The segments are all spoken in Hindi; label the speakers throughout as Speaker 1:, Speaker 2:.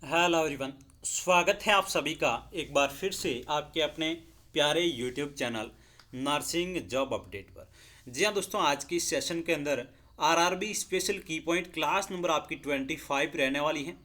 Speaker 1: Hello everyone. स्वागत है आप सभी का एक बार फिर से आपके अपने प्यारे YouTube channel nursing job update पर। जी हाँ दोस्तों, आज की इस सेशन के अंदर आरआरबी स्पेशल की पॉइंट क्लास नंबर आपकी 25 रहने वाली है।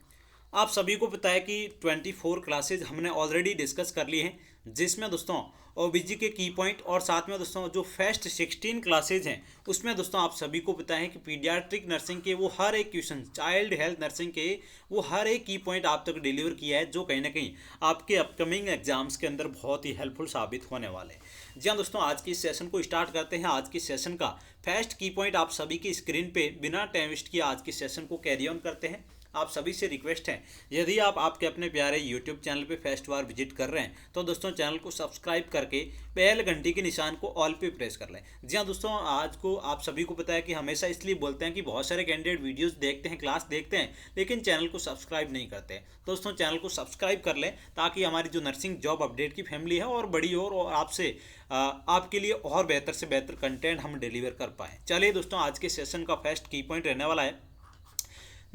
Speaker 1: आप सभी को पता है कि 24 क्लासेज हमने ऑलरेडी डिस्कस कर ली हैं, जिसमें दोस्तों ओबीजी के की पॉइंट और साथ में दोस्तों जो फर्स्ट 16 क्लासेज हैं उसमें दोस्तों आप सभी को पता है कि पीडियाट्रिक नर्सिंग के वो हर एक क्वेश्चन, चाइल्ड हेल्थ नर्सिंग के वो हर एक की पॉइंट आप तक डिलीवर किया है, जो कहीं ना कहीं आपके अपकमिंग एग्जाम्स के अंदर बहुत ही हेल्पफुल साबित होने वाले हैं। जी हाँ दोस्तों, आज की इस सेशन को स्टार्ट करते हैं। आज की सेशन का फर्स्ट की पॉइंट आप सभी की स्क्रीन पे बिना टाइम वेस्ट किए आज की सेशन को कैरी ऑन करते हैं। आप सभी से रिक्वेस्ट है, यदि आप आपके अपने प्यारे यूट्यूब चैनल पे फर्स्ट बार विजिट कर रहे हैं तो दोस्तों चैनल को सब्सक्राइब करके बेल घंटी के निशान को ऑल पे प्रेस कर लें। जी हाँ दोस्तों, आज को आप सभी को पता है कि हमेशा इसलिए बोलते हैं कि बहुत सारे कैंडिडेट वीडियोस देखते हैं, क्लास देखते हैं, लेकिन चैनल को सब्सक्राइब नहीं करते। दोस्तों चैनल को सब्सक्राइब कर लें ताकि हमारी जो नर्सिंग जॉब अपडेट की फैमिली है और बड़ी और आपसे आपके लिए और बेहतर से बेहतर कंटेंट हम डिलीवर कर पाएँ। चलिए दोस्तों, आज के सेशन का फर्स्ट की पॉइंट रहने वाला है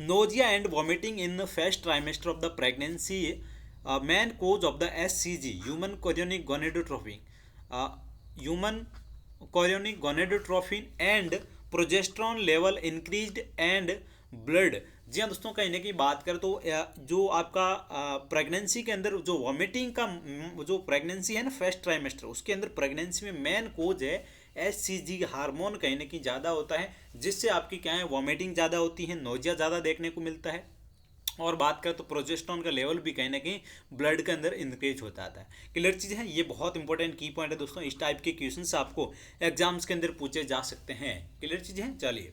Speaker 1: nausea and vomiting in the first trimester of the pregnancy, main cause of the SCG, human chorionic gonadotropin, human chorionic gonadotropin and progesterone level increased and blood। जी हाँ दोस्तों, कहीं ना कहीं बात करें तो जो आपका प्रेगनेंसी के अंदर जो वॉमिटिंग का जो प्रेगनेंसी है ना फर्स्ट ट्राइमेस्टर, उसके अंदर प्रेगनेंसी में मेन कोज है एचसीजी हार्मोन कहीं ना कहीं ज़्यादा होता है, जिससे आपकी क्या है वॉमिटिंग ज़्यादा होती है, नोजिया ज़्यादा देखने को मिलता है। और बात करें तो प्रोजेस्टेरोन का लेवल भी कहीं ना कहीं ब्लड के अंदर इंक्रीज होता आता है। क्लियर चीज़ है, ये बहुत इंपॉर्टेंट की पॉइंट है दोस्तों। इस टाइप के क्वेश्चंस आपको एग्जाम्स के अंदर पूछे जा सकते हैं। क्लियर चीज़ है, चलिए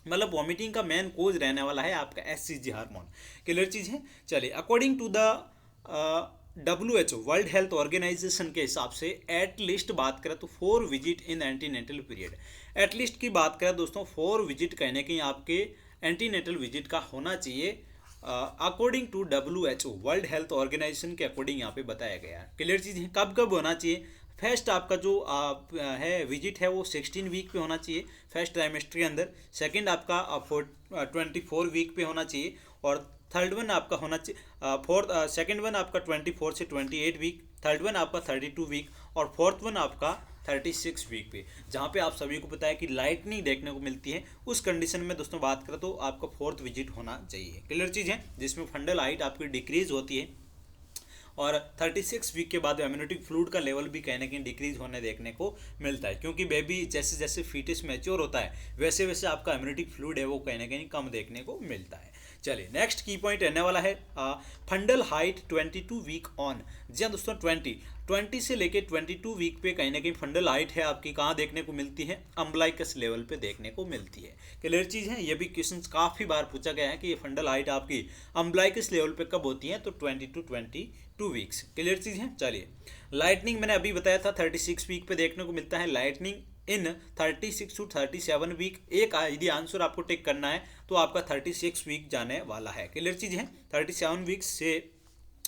Speaker 1: मतलब वॉमिटिंग का मेन कोज रहने वाला है आपका एचसीजी हार्मोन। क्लियर चीज़ है, चलिए according to the WHO world health organisation के हिसाब से एटलीस्ट बात करें तो 4 visit in antenatal period. At least की बात करें दोस्तों 4 विजिट कहीं ना कहीं आपके एंटीनेटल विजिट का होना चाहिए according to WHO world health organisation के अकॉर्डिंग यहाँ पे बताया गया है। क्लियर चीज़ है, कब कब होना चाहिए? फर्स्ट आपका जो है विजिट है वो 16 वीक पे होना चाहिए फर्स्ट ट्राइमेस्टर के अंदर। सेकंड आपका 24 वीक पे होना चाहिए और थर्ड वन आपका होना चाहिए फोर्थ सेकंड वन आपका 24 से 28 वीक, थर्ड वन आपका 32 वीक और फोर्थ वन आपका 36 वीक पे। जहाँ पे आप सभी को पता है कि लाइटनिंग देखने को मिलती है, उस कंडीशन में दोस्तों बात करें तो आपका फोर्थ विजिट होना चाहिए। क्लियर चीज़ है, जिसमें फंडल हाइट आपकी डिक्रीज होती है और 36 वीक के बाद इम्यूनिटिक फ्लूइड का लेवल भी कहीं ना कहीं डिक्रीज होने देखने को मिलता है, क्योंकि बेबी जैसे जैसे फीटस मैच्योर होता है वैसे वैसे आपका इम्यूनिटिक फ्लूइड है वो कहीं ना कहीं कम देखने को मिलता है। चलिए नेक्स्ट की पॉइंट रहने वाला है फंडल हाइट 22 वीक ऑन। जी हाँ दोस्तों, 20 से लेके 22 वीक पे कहीं ना कहीं फंडल हाइट है आपकी कहाँ देखने को मिलती है? अम्बलाइकस लेवल पे देखने को मिलती है। क्लियर चीज़ है, ये भी क्वेश्चन काफ़ी बार पूछा गया है कि ये फंडल हाइट आपकी अम्बलाइकस लेवल पे कब होती है, तो 22 वीक्स। क्लियर चीज़ है, चलिए लाइटनिंग मैंने अभी बताया था 36 वीक पे देखने को मिलता है। लाइटनिंग इन 36 टू 37 वीक, एक यदि आंसर आपको टिक करना है तो आपका 36 वीक जाने वाला है। क्लियर चीज़ है, 37 वीक से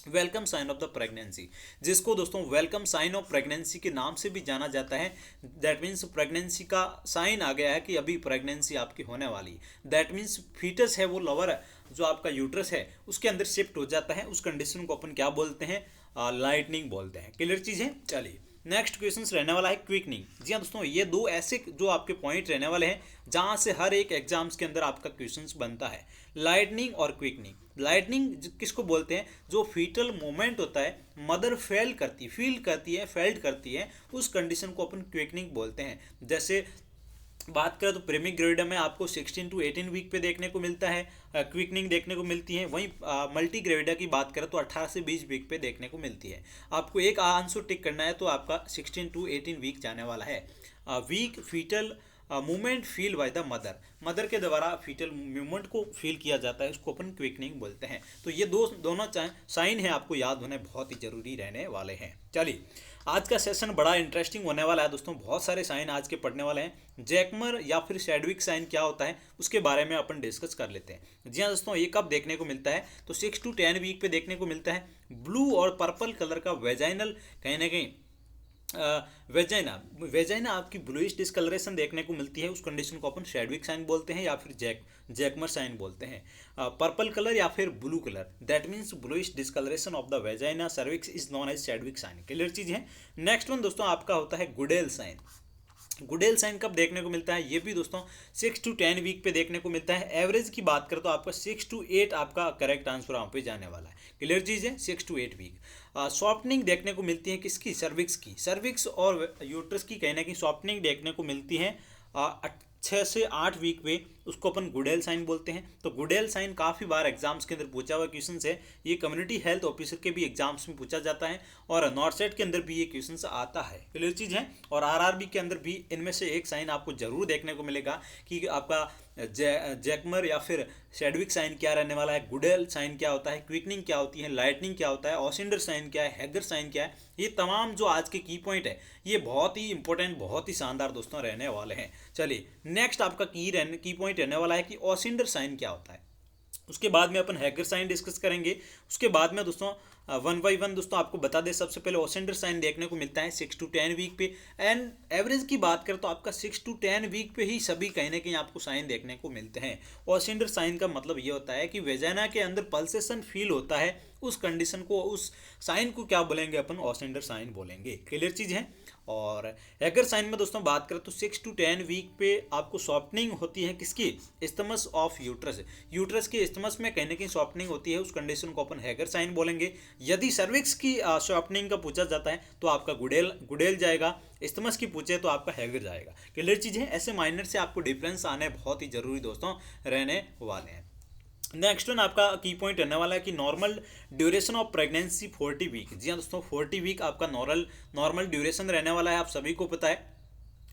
Speaker 1: welcome sign of the pregnancy, जिसको दोस्तों वेलकम साइन ऑफ प्रेगनेंसी के नाम से भी जाना जाता है। दैट मीन्स प्रेगनेंसी का साइन आ गया है कि अभी प्रेगनेंसी आपकी होने वाली। दैट मीन्स फीटस है वो लोअर जो आपका यूट्रस है उसके अंदर शिफ्ट हो जाता है, उस कंडीशन को अपन क्या बोलते हैं? लाइटनिंग बोलते हैं। क्लियर चीज़ है, चलिए नेक्स्ट क्वेश्चन रहने वाला है क्विकनिंग। जी हाँ दोस्तों, ये दो ऐसे जो आपके पॉइंट रहने वाले हैं जहाँ से हर एक एग्जाम्स के अंदर आपका क्वेश्चन बनता है, लाइटनिंग और क्विकनिंग। लाइटनिंग किसको बोलते हैं? जो फीटल मोमेंट होता है, मदर फील करती है फेल्ट करती है, उस कंडीशन को अपन क्विकनिंग बोलते हैं। जैसे बात करें तो प्रेमिक ग्रेविडा में आपको 16 टू 18 वीक पे देखने को मिलता है, क्विकनिंग देखने को मिलती है। वहीं मल्टी ग्रेविडा की बात करें तो 18 से 20 वीक पे देखने को मिलती है। आपको एक आंसर टिक करना है तो आपका 16 टू 18 वीक जाने वाला है। Week foetal movement feel by the mother के द्वारा फीटल मूवमेंट को फील किया जाता है, उसको अपन क्विकनिंग बोलते हैं। तो ये दोनों साइन है आपको याद होने बहुत ही जरूरी रहने वाले हैं। चलिए आज का सेशन बड़ा इंटरेस्टिंग होने वाला है दोस्तों, बहुत सारे साइन आज के पढ़ने वाले हैं। जैकमर या फिर सैडविक साइन क्या होता है उसके बारे में अपन डिस्कस कर लेते हैं। जी हाँ दोस्तों, ये कब देखने को मिलता है? तो 6 टू 10 वीक पे देखने को मिलता है। ब्लू और पर्पल कलर का वेजाइनल कहीं ना कहीं वेजाइना वेजाइना आपकी ब्लूइश डिस्कलरेशन देखने को मिलती है, उस कंडीशन को अपन शेडविक साइन बोलते हैं या फिर जैकमर साइन बोलते हैं। पर्पल कलर या फिर blue colour, that means bluish discoloration of the vagina cervix is known as Chadwick sign. Clear चीज है। नेक्स्ट वन दोस्तों आपका होता है गुडेल साइन। गुडेल साइन कब देखने को मिलता है, ये भी दोस्तों 6 to 10 वीक पे देखने को मिलता है। एवरेज की बात करें तो आपका 6 to 8 आपका करेक्ट आंसर वहाँ पे जाने वाला है। क्लियर चीज़ है, 6 to 8 वीक। सॉफ्टनिंग देखने को मिलती है किसकी, सर्विक्स की। सर्विक्स और यूट्रस की कहीं ना कहीं सॉफ्टनिंग देखने को मिलती है 6 से 8 वीक पे, उसको अपन गुडेल साइन बोलते हैं। तो गुडेल साइन काफ़ी बार एग्जाम्स के अंदर पूछा हुआ क्वेश्चन है, ये कम्युनिटी हेल्थ ऑफिसर के भी एग्जाम्स में पूछा जाता है और नॉर्सेट के अंदर भी ये क्वेश्चन आता है। क्लियर चीज़ है। और आरआरबी के अंदर भी इनमें से एक साइन आपको जरूर देखने को मिलेगा कि आपका जैकमर या फिर शेडविक साइन क्या रहने वाला है, गुडेल साइन क्या होता है, क्विकनिंग क्या होती है, लाइटनिंग क्या होता है, ऑसिंडर साइन क्या है, हैगर साइन क्या है। ये तमाम जो आज के की पॉइंट है ये बहुत ही इंपॉर्टेंट, बहुत ही शानदार दोस्तों रहने वाले हैं। चलिए नेक्स्ट आपका की पॉइंट रहने वाला है कि ऑसिंडर साइन क्या होता है। उसके बाद में अपन हैगर साइन डिस्कस करेंगे। उसके बाद में दोस्तों 1 by 1 दोस्तों आपको बता दें, सबसे पहले ऑसेंडर साइन देखने को मिलता है 6 to 10 वीक पे। एंड एवरेज की बात करें तो आपका 6 to 10 वीक पे ही सभी कहीं ना कहीं आपको साइन देखने को मिलते हैं। ऑसेंडर साइन का मतलब ये होता है कि वेजाइना के अंदर पल्सेशन फील होता है, उस कंडीशन को, उस साइन को क्या बोलेंगे अपन, ऑसेंडर साइन बोलेंगे। क्लियर चीज़ है। और हैगर साइन में दोस्तों बात करें तो 6 to 10 वीक पे आपको सॉफ्टनिंग होती है किसकी, इस्थमस ऑफ यूट्रस। यूट्रस के इस्थमस में कहीं ना कहीं सॉफ्टनिंग होती है, उस कंडीशन को अपन हैगर साइन बोलेंगे। यदि सर्विक्स की सॉफ्टनिंग का पूछा जाता है तो आपका गुडेल जाएगा, इस्थमस की पूछे तो आपका हैगर जाएगा। क्लियर चीज़ है। ऐसे माइनर से आपको डिफरेंस आने बहुत ही जरूरी दोस्तों रहने वाले हैं। नेक्स्ट वन आपका की पॉइंट रहने वाला है कि normal duration of pregnancy 40 week. जी हाँ दोस्तों, 40 वीक आपका नॉर्मल ड्यूरेशन रहने वाला है, आप सभी को पता है,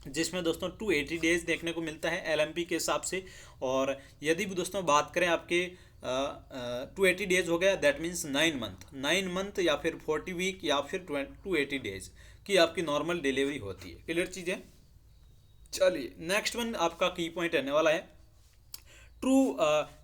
Speaker 1: जिसमें दोस्तों 280 डेज देखने को मिलता है LMP के हिसाब से। और यदि भी दोस्तों बात करें आपके 280 डेज हो गया, दैट मीन्स 9 मंथ या फिर 40 वीक या फिर 280 डेज की आपकी नॉर्मल डिलीवरी होती है। क्लियर चीज़ है। चलिए नेक्स्ट वन आपका की पॉइंट रहने वाला है ट्रू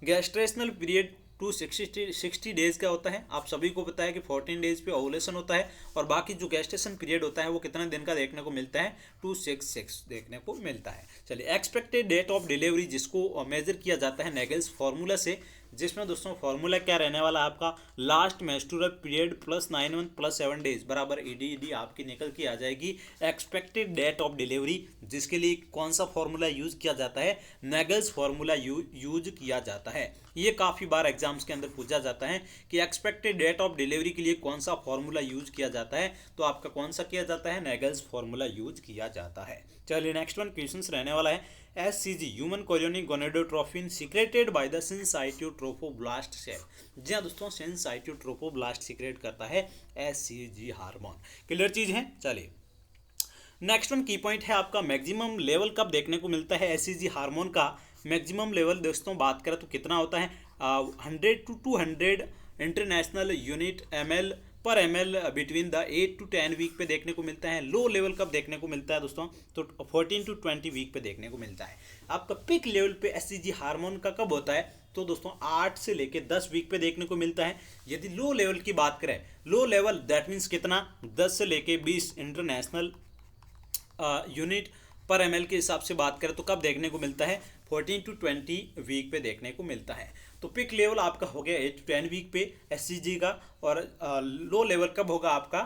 Speaker 1: गैस्ट्रेशनल पीरियड 260 डेज का होता है। आप सभी को पता है कि 14 डेज पे ओवुलेशन होता है और बाकी जो गैस्ट्रेशन पीरियड होता है वो कितने दिन का देखने को मिलता है, 266 देखने को मिलता है। चलिए एक्सपेक्टेड डेट ऑफ डिलीवरी जिसको मेजर किया जाता है नेगल्स फार्मूला से, जिसमें दोस्तों फार्मूला क्या रहने वाला है आपका, last menstrual period plus 9 month plus 7 days बराबर ED आपकी निकल के आ जाएगी एक्सपेक्टेड डेट ऑफ डिलीवरी, जिसके लिए कौन सा फार्मूला यूज किया जाता है, नेगल्स फार्मूला यूज किया जाता है। ये काफ़ी बार एग्जाम्स के अंदर पूछा जाता है कि एक्सपेक्टेड डेट ऑफ डिलीवरी के लिए कौन सा फार्मूला यूज किया जाता है, तो आपका कौन सा किया जाता है, नेगल्स फार्मूला यूज किया जाता है। चलिए नेक्स्ट वन क्वेश्चन रहने वाला है SCG human chorionic gonadotropin secreted by the syncytiotrophoblast cell. जी हाँ दोस्तों, सिनसाइटोट्रोफोब्लास्ट सीक्रेट करता है SCG हार्मोन। क्लियर चीज है। चलिए नेक्स्ट वन की पॉइंट है आपका मैक्सिमम लेवल कब देखने को मिलता है SCG हार्मोन का। मैक्सिमम लेवल दोस्तों बात करें तो कितना होता है, 100 to 200 international unit ml between the 8 to 10 week पे देखने को मिलता है। लो लेवल कब देखने को मिलता है दोस्तों, तो 14 to 20 वीक पे देखने को मिलता है। आपका पिक लेवल पे SCG हार्मोन का कब होता है, तो दोस्तों 8 से लेके 10 वीक पे देखने को मिलता है। यदि लो लेवल की बात करें, लो लेवल दैट मीन्स कितना, 10 से लेके 20 इंटरनेशनल यूनिट पर ml के हिसाब से बात करें तो कब देखने को मिलता है, 14 to 20 वीक पे देखने को मिलता है। तो पिक लेवल आपका हो गया 8 to 10 वीक पे SCG का, और लो लेवल कब होगा आपका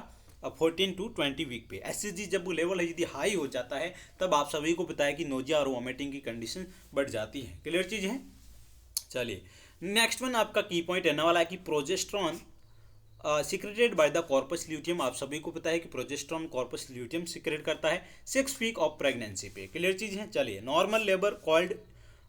Speaker 1: 14 to 20 वीक पे। SCG जब वो लेवल यदि हाई हो जाता है तब आप सभी को पता है कि नोजिया और वॉमिटिंग की कंडीशन बढ़ जाती है। क्लियर चीज़ है। चलिए नेक्स्ट वन आपका की पॉइंट रहने वाला है कि progesterone secreted by the corpus luteum. आप सभी को पता है कि प्रोजेस्ट्रॉन कॉर्पस ल्यूटियम सिक्रेट करता है 6 वीक ऑफ प्रेगनेंसी पे। क्लियर चीज़ है। चलिए नॉर्मल लेबर कॉल्ड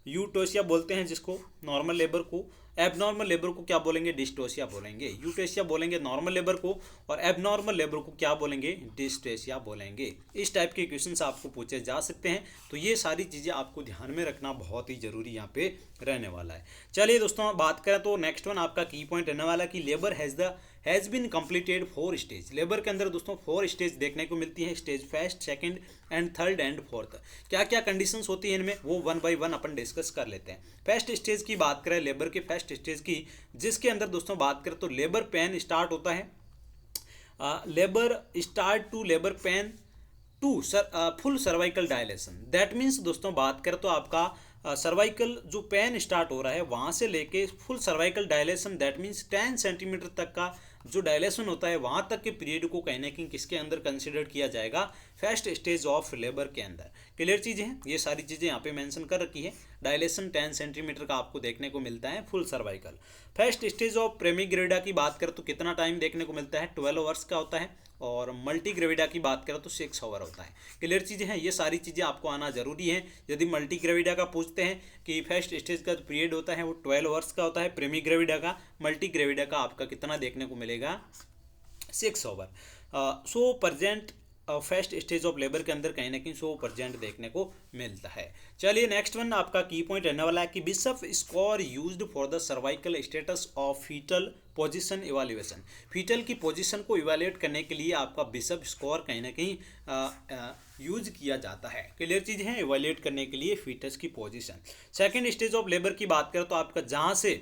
Speaker 1: यूटोसिया बोलते हैं जिसको, नॉर्मल लेबर को। एबनॉर्मल लेबर को क्या बोलेंगे, डिस्टोसिया बोलेंगे। यूटोसिया बोलेंगे नॉर्मल लेबर को, और एबनॉर्मल लेबर को क्या बोलेंगे, डिस्टोसिया बोलेंगे। इस टाइप के क्वेश्चंस आपको पूछे जा सकते हैं, तो ये सारी चीज़ें आपको ध्यान में रखना बहुत ही जरूरी यहाँ पे रहने वाला है। चलिए दोस्तों बात करें तो नेक्स्ट वन आपका की पॉइंट रहने वाला कि labour has been completed 4 stage. Labour के अंदर दोस्तों 4 स्टेज देखने को मिलती है, stage first, second and third and fourth. क्या क्या कंडीशंस होती है इनमें, वो 1 by 1 अपन डिस्कस कर लेते हैं। फर्स्ट स्टेज की बात करें, लेबर के फर्स्ट स्टेज की, जिसके अंदर दोस्तों बात करें तो लेबर पेन स्टार्ट होता है। Labour start to labour pain to full cervical dilation. That means दोस्तों बात करें तो आपका सर्वाइकल जो पेन स्टार्ट हो रहा है वहाँ से लेके full cervical dilation, that means 10 centimetre तक का जो डायलेशन होता है वहाँ तक के पीरियड को कहीं ना कहीं किसके अंदर कंसिडर किया जाएगा, फर्स्ट स्टेज ऑफ लेबर के अंदर। क्लियर चीज़ें हैं, ये सारी चीज़ें यहाँ पे मेंशन कर रखी है। डायलेशन 10 सेंटीमीटर का आपको देखने को मिलता है full cervical. First stage of primigravida की बात करें तो कितना टाइम देखने को मिलता है, 12 आवर्स का होता है, और मल्टीग्रेविडा की बात करें तो 6 आवर होता है। क्लियर चीज़ें हैं, ये सारी चीज़ें आपको आना जरूरी है। यदि मल्टीग्रेविडा का पूछते हैं कि फर्स्ट स्टेज का जो पीरियड होता है वो 12 आवर्स का होता है प्रेमीग्रेविडा का, मल्टीग्रेविडा का आपका कितना देखने को मिलेगा, 6 hour. So present first stage of labour के अंदर कहीं ना कहीं 100% देखने को मिलता है। चलिए नेक्स्ट वन आपका की पॉइंट रहने वाला है कि Bishop score used for the cervical status of foetal position evaluation. Foetal की पोजीशन को इवैल्यूएट करने के लिए आपका बिशप स्कोर कहीं ना कहीं यूज किया जाता है। क्लियर चीज़ है, इवैल्यूएट करने के लिए फीटस की position. Second stage of labour की बात करें तो आपका जहाँ से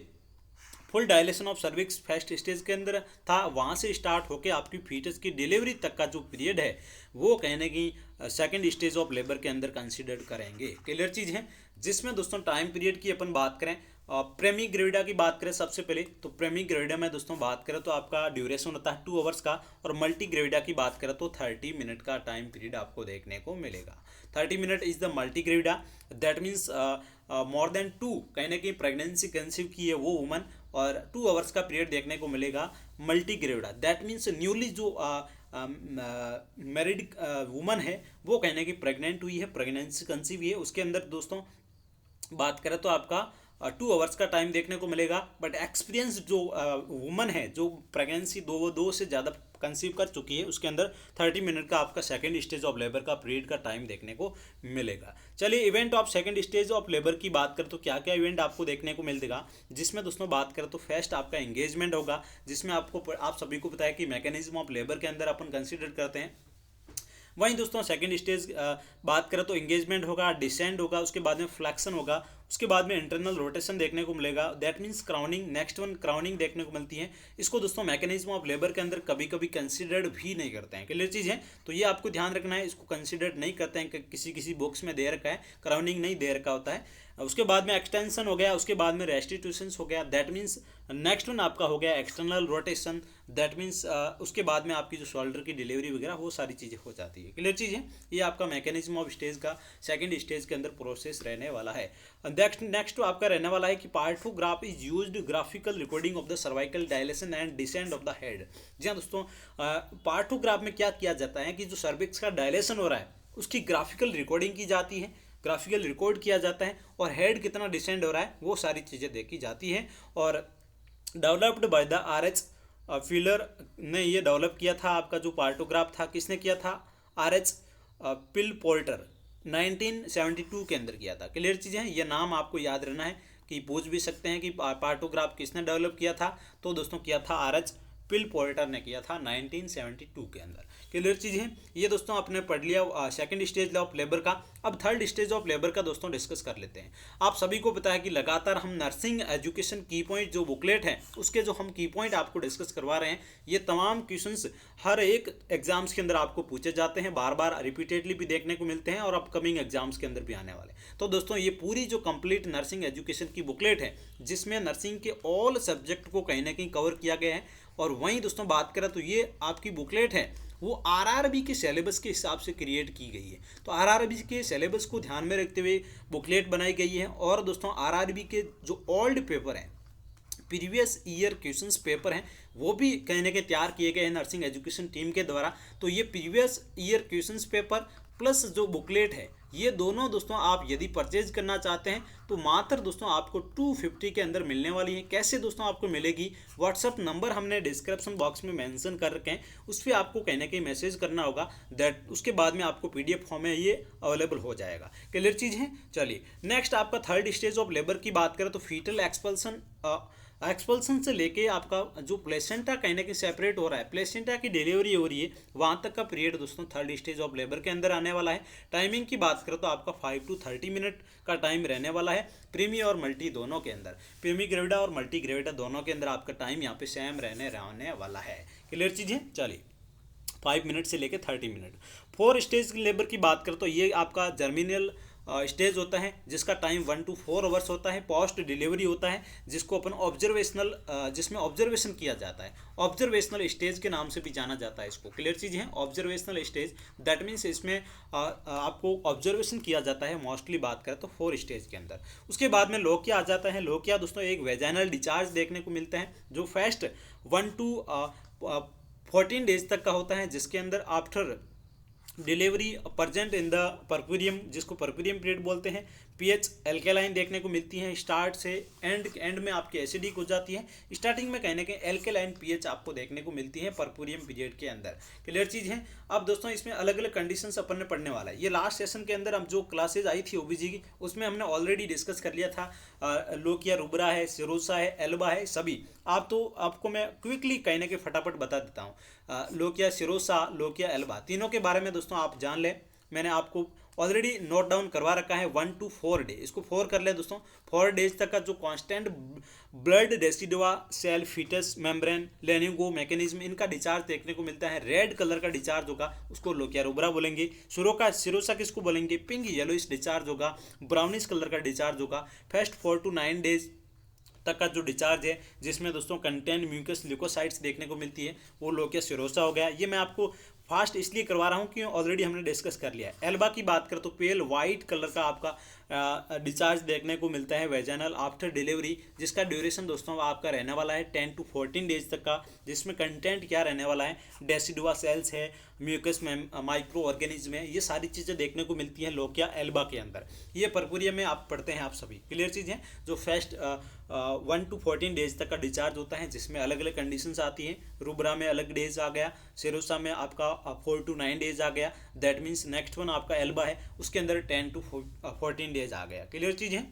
Speaker 1: full dilation of cervix first stage के अंदर था वहाँ से स्टार्ट होकर आपकी फीटस की डिलीवरी तक का जो पीरियड है वो कहीं ना कहीं सेकेंड स्टेज ऑफ लेबर के अंदर कंसिडर करेंगे। क्लियर चीज़ है, जिसमें दोस्तों टाइम पीरियड की अपन बात करें, प्रेमीग्रेविडा की बात करें सबसे पहले तो प्रेमीग्रेविडा में दोस्तों बात करें तो आपका ड्यूरेशन होता है 2 आवर्स का, और मल्टीग्रेविडा की बात करें तो 30 मिनट का टाइम पीरियड आपको देखने को मिलेगा। 30 minute is the मल्टीग्रेविडा, that means more than 2 कहीं ना कहीं प्रेगनेंसी कंसीव की है वो वुमन, और 2 आवर्स का पीरियड देखने को मिलेगा मल्टीग्रेविडा। दैट मीन्स न्यूली जो मैरिड वुमन है वो कहीं ना कहीं प्रेग्नेंट हुई है, प्रेगनेंसी कंसीव हुई है, उसके अंदर दोस्तों बात करें तो आपका 2 आवर्स का टाइम देखने को मिलेगा। बट एक्सपीरियंस जो वुमन है जो प्रेगनेंसी दो से ज़्यादा कंसीव कर चुकी है उसके अंदर 30 मिनट का आपका सेकंड स्टेज ऑफ लेबर का पीरियड का टाइम देखने को मिलेगा। चलिए event of second stage of labour की बात करें तो क्या क्या इवेंट आपको देखने को मिलेगा, जिसमें दोस्तों बात करें तो फर्स्ट आपका एंगेजमेंट होगा, जिसमें आप सभी को पता है कि मैकेनिज्म ऑफ लेबर के अंदर अपन कंसिडर करते हैं। वहीं दोस्तों सेकंड स्टेज बात करें तो एंगेजमेंट होगा, डिसेंड होगा, उसके बाद में फ्लेक्शन होगा, उसके बाद में इंटरनल रोटेशन देखने को मिलेगा, that means crowning. Next one crowning देखने को मिलती है। इसको दोस्तों मैकेनिज्म ऑफ लेबर के अंदर कभी कभी कंसिडर्ड भी नहीं करते हैं। क्लियर चीज़ है, तो ये आपको ध्यान रखना है, इसको कंसिडर्ड नहीं करते हैं, किसी बुक्स में दे रखा है, क्राउनिंग नहीं दे रखा होता है। उसके बाद में एक्सटेंशन हो गया, उसके बाद में रेस्टिट्यूशन हो गया, दैट मीन्स नेक्स्ट वन आपका हो गया एक्सटर्नल रोटेशन, दैट मीन्स उसके बाद में आपकी जो शोल्डर की डिलीवरी वगैरह वो सारी चीज़ें हो जाती है। क्लियर चीज़ है, ये आपका मैकेनिज्म ऑफ स्टेज का सेकंड स्टेज के अंदर प्रोसेस रहने वाला है। नेक्स्ट आपका रहने वाला है कि partograph is used graphical recording of the cervical dilation and descent of the head. जी हाँ दोस्तों, पार्थोग्राफ में क्या किया जाता है कि जो सर्विक्स का डायलेशन हो रहा है उसकी ग्राफिकल रिकॉर्डिंग की जाती है, ग्राफिकल रिकॉर्ड किया जाता है, और हेड कितना डिसेंड हो रहा है वो सारी चीज़ें देखी जाती है। और developed by the RH filler ने ये डेवलप किया था। आपका जो पार्थोग्राफ था किसने किया था, RH पिल पोर्टर 1972 के अंदर किया था। क्लियर चीज़ें हैं, ये नाम आपको याद रहना है कि पूछ भी सकते हैं कि पार्थोग्राफ किसने डेवलप किया था, तो दोस्तों किया था RH पिल पोर्टर ने किया था 1972 के अंदर। क्लियर चीज़ है, ये दोस्तों आपने पढ़ लिया सेकंड स्टेज ऑफ लेबर का। अब थर्ड स्टेज ऑफ लेबर का दोस्तों डिस्कस कर लेते हैं। आप सभी को पता है कि लगातार हम नर्सिंग एजुकेशन की पॉइंट जो बुकलेट है उसके जो हम की पॉइंट आपको डिस्कस करवा रहे हैं, ये तमाम क्वेश्चंस हर एक एग्जाम्स के अंदर आपको पूछे जाते हैं, बार बार रिपीटेडली भी देखने को मिलते हैं और अपकमिंग एग्जाम्स के अंदर भी आने वाले। तो दोस्तों ये पूरी जो कंप्लीट नर्सिंग एजुकेशन की बुकलेट है जिसमें नर्सिंग के ऑल सब्जेक्ट को कहीं ना कहीं कवर किया गया है। और वहीं दोस्तों बात करें तो ये आपकी बुकलेट है वो आरआरबी के सिलेबस के हिसाब से क्रिएट की गई है। तो आरआरबी के सिलेबस को ध्यान में रखते हुए बुकलेट बनाई गई है। और दोस्तों आरआरबी के जो ओल्ड पेपर हैं, प्रीवियस ईयर क्वेश्चंस पेपर हैं, वो भी कहीं ना कहीं तैयार किए गए हैं नर्सिंग एजुकेशन टीम के द्वारा। तो ये previous year questions paper plus जो बुकलेट है, ये दोनों दोस्तों आप यदि परचेज करना चाहते हैं तो मात्र दोस्तों आपको 250 के अंदर मिलने वाली है। कैसे दोस्तों आपको मिलेगी, व्हाट्सअप नंबर हमने डिस्क्रिप्शन बॉक्स में मेंशन कर रखे हैं, उस पर आपको कहीं ना कहीं मैसेज करना होगा, दैट उसके बाद में आपको PDF फॉर्म में ये अवेलेबल हो जाएगा। क्लियर चीज़ है। चलिए नेक्स्ट आपका थर्ड स्टेज ऑफ लेबर की बात करें तो फीटल एक्सपल्सन से लेके आपका जो प्लेसेंटा कहीं ना कहीं सेपरेट हो रहा है, प्लेसेंटा की डिलीवरी हो रही है, वहाँ तक का पीरियड दोस्तों थर्ड स्टेज ऑफ लेबर के अंदर आने वाला है। टाइमिंग की बात करें तो आपका 5 to 30 मिनट का टाइम रहने वाला है, प्रीमी और मल्टी दोनों के अंदर, प्रीमी ग्रेविडा और मल्टी ग्रेविडा दोनों के अंदर आपका टाइम यहाँ पे सेम रहने वाला है। क्लियर चीज़ है। चलिए 5 मिनट से लेकर 30 मिनट। 4 स्टेज लेबर की बात करें तो ये आपका जर्मिनल स्टेज होता है जिसका टाइम 1 to 4 आवर्स होता है। पोस्ट डिलीवरी होता है जिसको अपन ऑब्जर्वेशनल जिसमें ऑब्जर्वेशन किया जाता है, ऑब्जर्वेशनल स्टेज के नाम से भी जाना जाता है इसको। क्लियर चीज़ है, ऑब्जर्वेशनल स्टेज दैट मीन्स इसमें आपको ऑब्जर्वेशन किया जाता है मोस्टली बात करें तो 4 स्टेज के अंदर। उसके बाद में लोकिया आ जाता है। लोकिया दोस्तों एक वेजाइनल डिस्चार्ज देखने को मिलता है जो फर्स्ट 1 to 14 डेज तक का होता है, जिसके अंदर after delivery present in the puerperium, जिसको परक्यूरियम पीरियड बोलते हैं, पीएच एल्केलाइन देखने को मिलती है। स्टार्ट से एंड में आपकी एसिडिक हो जाती है। स्टार्टिंग में कहीं ना कहीं एल्केलाइन पीएच आपको देखने को मिलती है परक्यूरियम पीरियड के अंदर। क्लियर चीज़ है। अब दोस्तों इसमें अलग अलग कंडीशंस अपन ने पढ़ने वाला है। ये लास्ट सेशन के अंदर हम जो क्लासेज आई थी ओबीजी की उसमें हमने ऑलरेडी डिस्कस कर लिया था। लोकिया रुब्रा है, सिरोसा है, एल्बा है, सभी आपको मैं क्विकली कहीं ना कहीं फटाफट बता देता हूँ। लोकिया, सिरोसा, लोकिया, एल्बा तीनों के बारे में दोस्तों आप जान लें। मैंने आपको ऑलरेडी नोट डाउन करवा रखा है 1 to 4 डे। इसको 4 कर ले दोस्तों। 4 डेज तक का जो constant blood decidua cell foetus membrane lanugo mechanism इनका डिस्चार्ज देखने को मिलता है। रेड कलर का डिस्चार्ज होगा उसको लोकिया रुब्रा बोलेंगे। सिरोसा किसको बोलेंगे? पिंक येलोइश डिस्चार्ज होगा, ब्राउनिश कलर का डिस्चार्ज होगा। फर्स्ट 4 to 9 डेज तक का जो डिस्चार्ज है जिसमें दोस्तों कंटेंट म्यूकस ल्यूकोसाइट्स देखने को मिलती है वो लोकिया सिरोसा हो गया। ये मैं आपको फास्ट इसलिए करवा रहा हूँ कि ऑलरेडी हमने डिस्कस कर लिया है। एल्बा की बात करें तो पेल वाइट कलर का आपका डिस्चार्ज देखने को मिलता है वेजाइनल आफ्टर डिलीवरी, जिसका ड्यूरेशन दोस्तों आपका रहने वाला है 10 to 14 डेज तक का, जिसमें कंटेंट क्या रहने वाला है? डेसिडुआ सेल्स है, म्यूकस में माइक्रो ऑर्गेनिज्म है, ये सारी चीज़ें देखने को मिलती हैं लोकिया एल्बा के अंदर। ये परक्यूरियम में आप पढ़ते हैं आप सभी। क्लियर चीज़ है। जो फर्स्ट 1 to 14 डेज तक का डिस्चार्ज होता है जिसमें अलग अलग कंडीशंस आती हैं। रुब्रा में अलग डेज आ गया, सिरोसा में आपका 4 to 9 डेज आ गया। दैट मीन्स नेक्स्ट वन आपका एल्बा है उसके अंदर 10 to 14 डेज आ गया। क्लियर चीज़ है।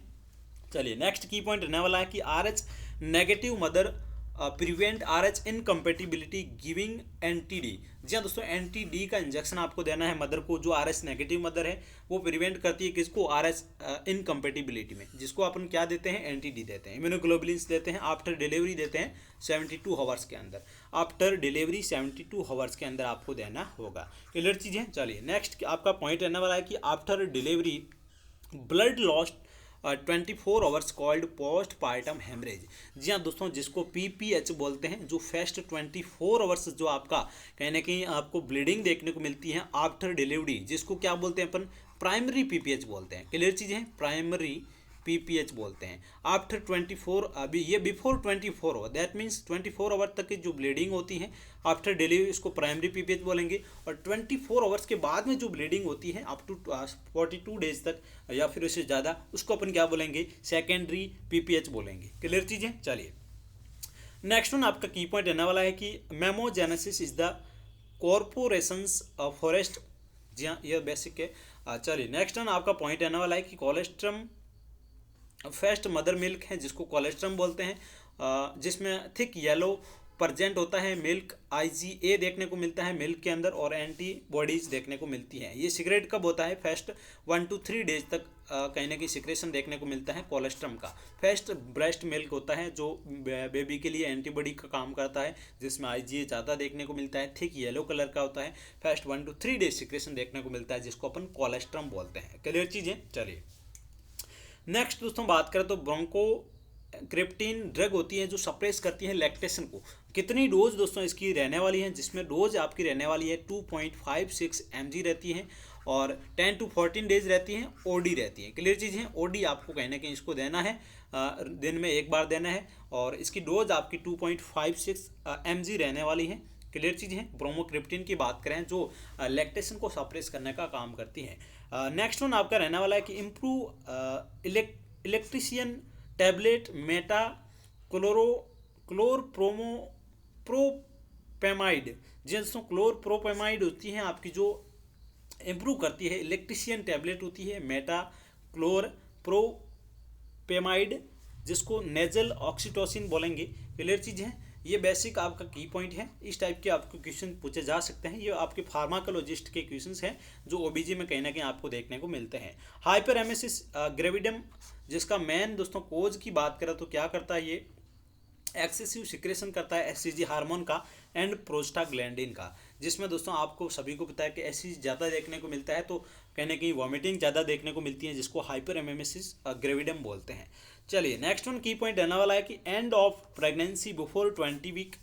Speaker 1: चलिए नेक्स्ट की पॉइंट रहने वाला है कि RH negative mother prevent RH incompatibility giving NTD। जी हाँ दोस्तों, NTD का इंजेक्शन आपको देना है मदर को। जो RH नेगेटिव मदर है वो प्रिवेंट करती है किसको? RH इनकम्पेटिबिलिटी में, जिसको अपन क्या देते हैं? NTD देते हैं। इम्यूनोग्लोबुलिन्स देते हैं। आफ्टर डिलीवरी देते हैं 72 आवर्स के अंदर। आफ्टर डिलीवरी 72 आवर्स के अंदर आपको देना होगा। क्लियर चीज़ है। चलिए नेक्स्ट आपका पॉइंट रहने वाला है कि after delivery blood lost 24 hours called postpartum haemorrhage. जी हाँ दोस्तों, जिसको PPH बोलते हैं। जो फर्स्ट 24 आवर्स जो आपका कहीं ना कहीं आपको ब्लीडिंग देखने को मिलती है आफ्टर डिलीवरी, जिसको क्या बोलते हैं अपन? प्राइमरी PPH बोलते हैं। क्लियर चीज़ है। प्राइमरी PPH बोलते हैं। आफ्टर 24 अभी ये before 24 hour that means 24 hour तक की जो ब्लीडिंग होती है आफ्टर डिलीवरी इसको प्राइमरी PPH बोलेंगे। और 24 आवर्स के बाद में जो ब्लीडिंग होती है अप टू 42 डेज तक या फिर उससे ज़्यादा उसको अपन क्या बोलेंगे? सेकेंडरी PPH बोलेंगे। क्लियर चीज़ें। चलिए नेक्स्ट वन आपका की पॉइंट रहने वाला है कि मेमोजेनेसिस इज द कॉर्पोरेशंस फॉरेस्ट। जी हाँ ये बेसिक है। चलिए नेक्स्ट वन आपका पॉइंट रहने वाला है कि कोलेस्ट्रम फर्स्ट मदर मिल्क है जिसको कोलेस्ट्रम बोलते हैं, जिसमें थिक येलो प्रेजेंट होता है। मिल्क IgA देखने को मिलता है मिल्क के अंदर और एंटीबॉडीज़ देखने को मिलती हैं। ये सिगरेट कब होता है? फर्स्ट 1 to 3 डेज तक कहीं ना कहीं सिक्रेशन देखने को मिलता है कोलेस्ट्रम का। फर्स्ट ब्रेस्ट मिल्क होता है जो बेबी के लिए एंटीबॉडी का काम करता है, जिसमें IgA ज़्यादा देखने को मिलता है। थिक येलो कलर का होता है। फर्स्ट 1 to 3 डेज सिक्रेशन देखने को मिलता है जिसको अपन कोलेस्ट्रम बोलते हैं। क्लियर चीज़ें। चलिए नेक्स्ट दोस्तों बात करें तो ब्रोंको क्रिप्टिन ड्रग होती है जो सप्रेस करती है लैक्टेशन को। कितनी डोज दोस्तों इसकी रहने वाली है? जिसमें डोज आपकी रहने वाली है 2.56 mg रहती है और 10 to 14 डेज रहती हैं। OD रहती है। क्लियर चीज़ है। OD आपको कहीं ना कहीं इसको देना है, दिन में एक बार देना है और इसकी डोज आपकी 2.56 mg रहने वाली है। क्लियर चीज़ है। ब्रोमोक्रिप्टिन की बात करें जो लैक्टेशन को सप्रेस करने का काम करती है। नेक्स्ट वन आपका रहने वाला है कि इम्प्रूव इलेक्ट्रिशियन टैबलेट मेटा क्लोरप्रोपेमाइड। जिसमें क्लोरप्रोपेमाइड होती है आपकी जो इम्प्रूव करती है। इलेक्ट्रिशियन टैबलेट होती है मेटा क्लोरप्रोपेमाइड जिसको नेजल ऑक्सीटोसिन बोलेंगे। क्लियर चीज़ है। ये बेसिक आपका की पॉइंट है। इस टाइप के आपको क्वेश्चन पूछे जा सकते हैं। ये आपके फार्माकोलॉजिस्ट के क्वेश्चंस हैं जो ओबीजी में कहीं ना कहीं आपको देखने को मिलते हैं। हाइपरेमेसिस ग्रेविडम जिसका मेन दोस्तों कोज की बात करें तो क्या करता है? ये एक्सेसिव सिक्रेशन करता है HCG हार्मोन का एंड प्रोस्टाग्लैंडिन का, जिसमें दोस्तों आपको सभी को पता है कि एसिड ज़्यादा देखने को मिलता है, तो कहीं ना कहीं वॉमिटिंग ज़्यादा देखने को मिलती है, जिसको हाइपर एमेमेसिस ग्रेविडम बोलते हैं। चलिए नेक्स्ट वन की पॉइंट रहने वाला है कि end of pregnancy before 20 week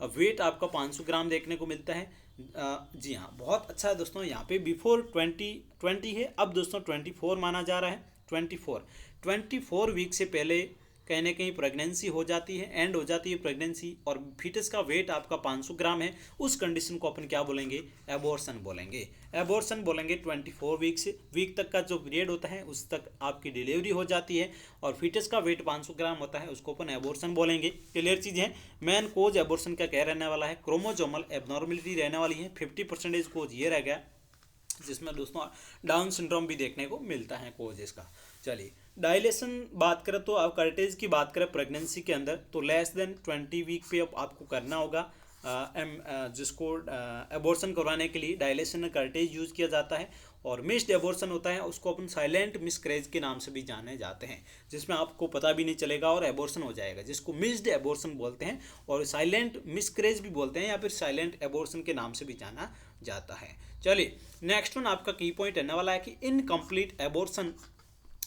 Speaker 1: weight आपका 500 ग्राम देखने को मिलता है। जी हाँ, बहुत अच्छा है दोस्तों। यहाँ पे बिफोर 20 है, अब दोस्तों 24 माना जा रहा है। 24 वीक से पहले कहीं ना कहीं प्रेगनेंसी हो जाती है, एंड हो जाती है प्रेगनेंसी, और फीटस का वेट आपका 500 ग्राम है, उस कंडीशन को अपन क्या बोलेंगे? एबॉर्शन बोलेंगे। एबॉर्शन बोलेंगे 24 वीक तक का जो पीरियड होता है उस तक आपकी डिलीवरी हो जाती है और फीटस का वेट 500 ग्राम होता है, उसको अपन एबॉर्शन बोलेंगे। क्लियर चीज़ है। मेन कोज एबॉर्शन का क्या रहने वाला है? क्रोमोजोमल एबनॉर्मलिटी रहने वाली है। 50% कोज ये रह गया, जिसमें दोस्तों डाउन सिंड्रोम भी देखने को मिलता है कोज इसका। चलिए डायलेशन बात करें तो आप कार्टेज की बात करें प्रेगनेंसी के अंदर, तो लेस देन 20 वीक पे आपको करना होगा जिसको एबॉर्शन करवाने के लिए डायलेशन कार्टेज यूज़ किया जाता है। और मिस्ड एबॉर्शन होता है, उसको अपन साइलेंट मिसकैरेज के नाम से भी जाने जाते हैं, जिसमें आपको पता भी नहीं चलेगा और एबॉर्शन हो जाएगा, जिसको मिस्ड एबॉर्शन बोलते हैं और साइलेंट मिसकैरेज भी बोलते हैं, या फिर साइलेंट एबॉर्शन के नाम से भी जाना जाता है। चलिए नेक्स्ट वन आपका की पॉइंट रहने वाला है कि incomplete abortion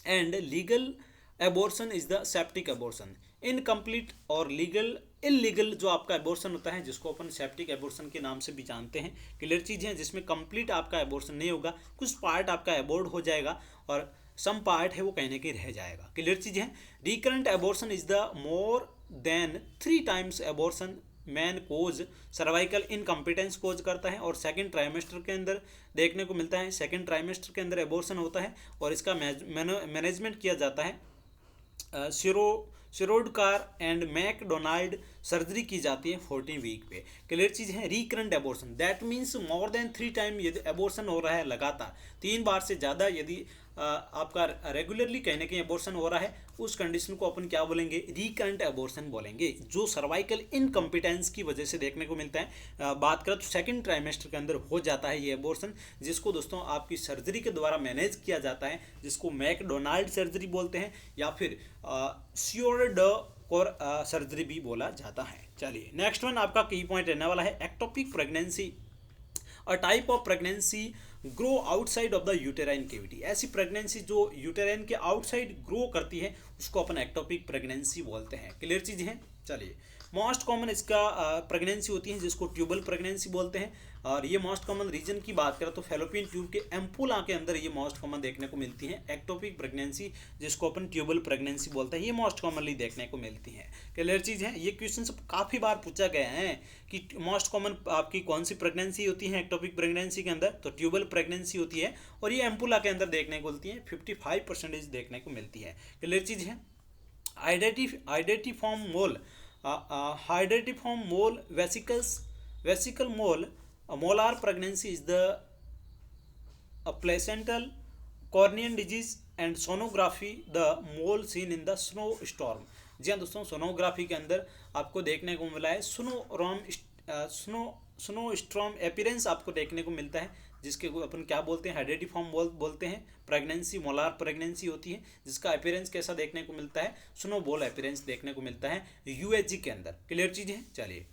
Speaker 1: and legal abortion is the septic abortion. Incomplete और लीगल इलीगल जो आपका एबॉर्शन होता है, जिसको अपन सेप्टिक एबॉर्शन के नाम से भी जानते हैं। क्लियर चीज़ है, जिसमें कंप्लीट आपका एबॉर्शन नहीं होगा, कुछ पार्ट आपका एबॉर्ट हो जाएगा और सम पार्ट है वो कहीं ना कहीं रह जाएगा। क्लियर चीज़ है। Recurrent abortion is the more than 3 times abortion main cause cervical incompetence cause करता है, और सेकंड ट्राइमेस्टर के अंदर देखने को मिलता है। सेकंड ट्राइमेस्टर के अंदर एबॉर्शन होता है और इसका मैनेजमेंट किया जाता है। सिरोडकार एंड मैकडोनाल्ड सर्जरी की जाती है 14 वीक पे। क्लियर चीज़ है। Recurrent abortion that means more than 3 time, यदि एबॉर्शन हो रहा है लगातार 3 बार से ज़्यादा, यदि आपका रेगुलरली कहीं ना कहीं एबॉर्शन हो रहा है, उस कंडीशन को अपन क्या बोलेंगे? रिकरेंट एबॉर्शन बोलेंगे, जो सर्वाइकल इनकम्पिटेंस की वजह से देखने को मिलता है। बात करें तो सेकंड ट्राइमेस्टर के अंदर हो जाता है ये एबॉर्शन, जिसको दोस्तों आपकी सर्जरी के द्वारा मैनेज किया जाता है, जिसको मैकडोनाल्ड सर्जरी बोलते हैं, या फिर सियोरड सर्जरी भी बोला जाता है। चलिए नेक्स्ट वन आपका की पॉइंट रहने वाला है ectopic pregnancy, a type of pregnancy grow outside of the uterine cavity. ऐसी प्रेगनेंसी जो यूटेराइन के आउटसाइड ग्रो करती है, उसको अपन एक्टोपिक प्रेगनेंसी बोलते हैं। क्लियर चीज़ है। चलिए मोस्ट कॉमन इसका प्रेगनेंसी होती है, जिसको ट्यूबल प्रेगनेंसी बोलते हैं, और ये मोस्ट कॉमन रीजन की बात करें तो फैलोपियन ट्यूब के एम्पुला के अंदर ये मोस्ट कॉमन देखने को मिलती है। एक्टोपिक प्रेगनेंसी, जिसको अपन ट्यूबल प्रेगनेंसी बोलते हैं, ये मोस्ट कॉमनली देखने को मिलती है। क्लियर चीज़ है। ये क्वेश्चन सब काफ़ी बार पूछा गया है कि मोस्ट कॉमन आपकी कौन सी प्रेगनेंसी होती है एक्टोपिक प्रेगनेंसी के अंदर, तो ट्यूबल प्रेगनेंसी होती है, और ये एम्पुला के अंदर देखने को मिलती है। 55% देखने को मिलती है। क्लियर चीज़ है। आइडेंटिफॉर्म मोल, hydratiform mole vesicle mole, molar pregnancy is the placental corneal disease and sonography the mole seen in the snow storm। जी हाँ दोस्तों, सोनोग्राफी के अंदर आपको देखने को मिला है स्नो स्टॉर्म एपियरेंस आपको देखने को मिलता है, जिसके को अपन क्या बोलते हैं? हाइड्रेटिफॉर्म बोलते हैं। प्रेगनेंसी मोलार प्रेगनेंसी होती है, जिसका अपीयरेंस कैसा देखने को मिलता है? स्नो बॉल अपीयरेंस देखने को मिलता है यूएचजी के अंदर। क्लियर चीज़ है। चलिए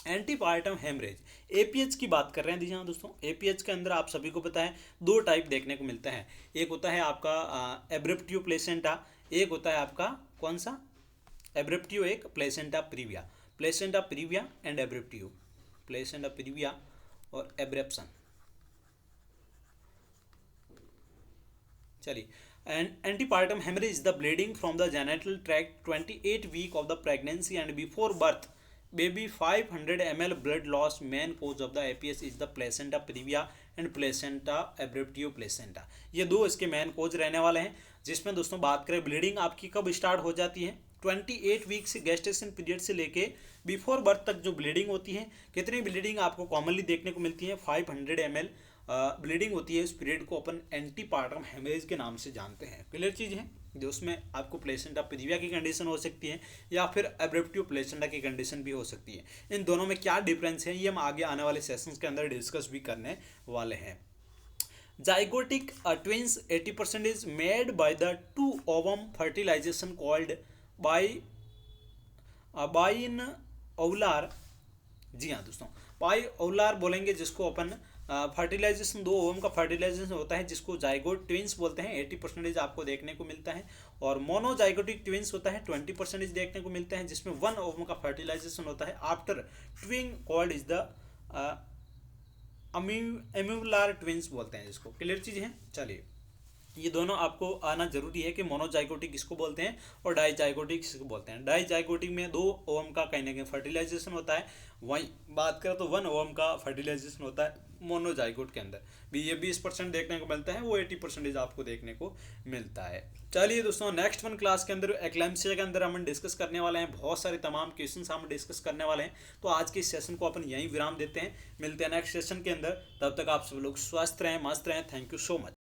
Speaker 1: एंटीपार्टम हेमरेज, एपीएच की बात कर रहे हैं। हाँ दोस्तों, एपीएच के अंदर आप सभी को पता है 2 टाइप देखने को मिलता है। एक होता है आपका एब्रेप्टिव प्लेसेंटा, एक होता है आपका कौन सा? एब्रेप्टिव, एक placenta previa. Placenta previa and abruptive, placenta previa और एब्रेप्शन। चलिए antepartum haemorrhage is the bleeding from the genital tract 28 week of the pregnancy and before birth baby 500 ml blood loss. Main cause of the APS is the placenta previa and placenta abruptive placenta. ये 2 इसके मेन कोज रहने वाले हैं। जिसमें दोस्तों बात करें ब्लीडिंग आपकी कब स्टार्ट हो जाती है? 28 वीक से गेस्टेशन पीरियड से लेके बिफोर बर्थ तक जो ब्लीडिंग होती है। कितनी ब्लीडिंग आपको कॉमनली देखने को मिलती है? 500 ml ब्लीडिंग होती है। इस पीरियड को अपन एंटीपार्टम हेमरेज के नाम से जानते हैं। क्लियर चीज़ है। जो उसमें आपको प्लेसेंटा प्रीविया की कंडीशन हो सकती है, या फिर एब्रेप्टिव प्लेसेंटा की कंडीशन भी हो सकती है। इन दोनों में क्या डिफरेंस है, ये हम आगे आने वाले सेशंस के अंदर डिस्कस भी करने वाले हैं। Zygotic twins 80% is made by the 2 ovum fertilization called by इन ओवुलर जी हाँ दोस्तों, पाई ओवलार बोलेंगे जिसको अपन फर्टिलाइजेशन 2 ओम का फर्टिलाइजेशन होता है जिसको जाइगोट ट्विंस बोलते हैं, 80% आपको देखने को मिलता है। और मोनोजाइगोटिक ट्विंस होता है, 20% देखने को मिलता है, जिसमें 1 ओम का फर्टिलाइजेशन होता है after twin called is the एम्यूलार ट्विंस बोलते हैं जिसको। क्लियर चीज़ है। चलिए, ये दोनों आपको आना जरूरी है कि मोनोजाइगोटिक किसको बोलते हैं और डाइजाइगोटिक किसको बोलते हैं। डाइजाइगोटिक में 2 ओम का कहीं ना कहीं फर्टिलाइजेशन होता है, वहीं बात करें तो 1 ओम का फर्टिलाइजेशन होता है मोनोजाइगोट के अंदर भी। ये 20% देखने को मिलता है, वो 80% आपको देखने को मिलता है। चलिए दोस्तों, नेक्स्ट वन क्लास के अंदर एक्लैम्सिया के अंदर हम डिस्कस करने वाले हैं, बहुत सारे तमाम क्वेश्चन हम डिस्कस करने वाले हैं। तो आज के इस सेशन को अपन यहीं विराम देते हैं, मिलते हैं नेक्स्ट सेशन के अंदर। तब तक आप सब लोग स्वस्थ रहें, मस्त रहें। Thank you so much.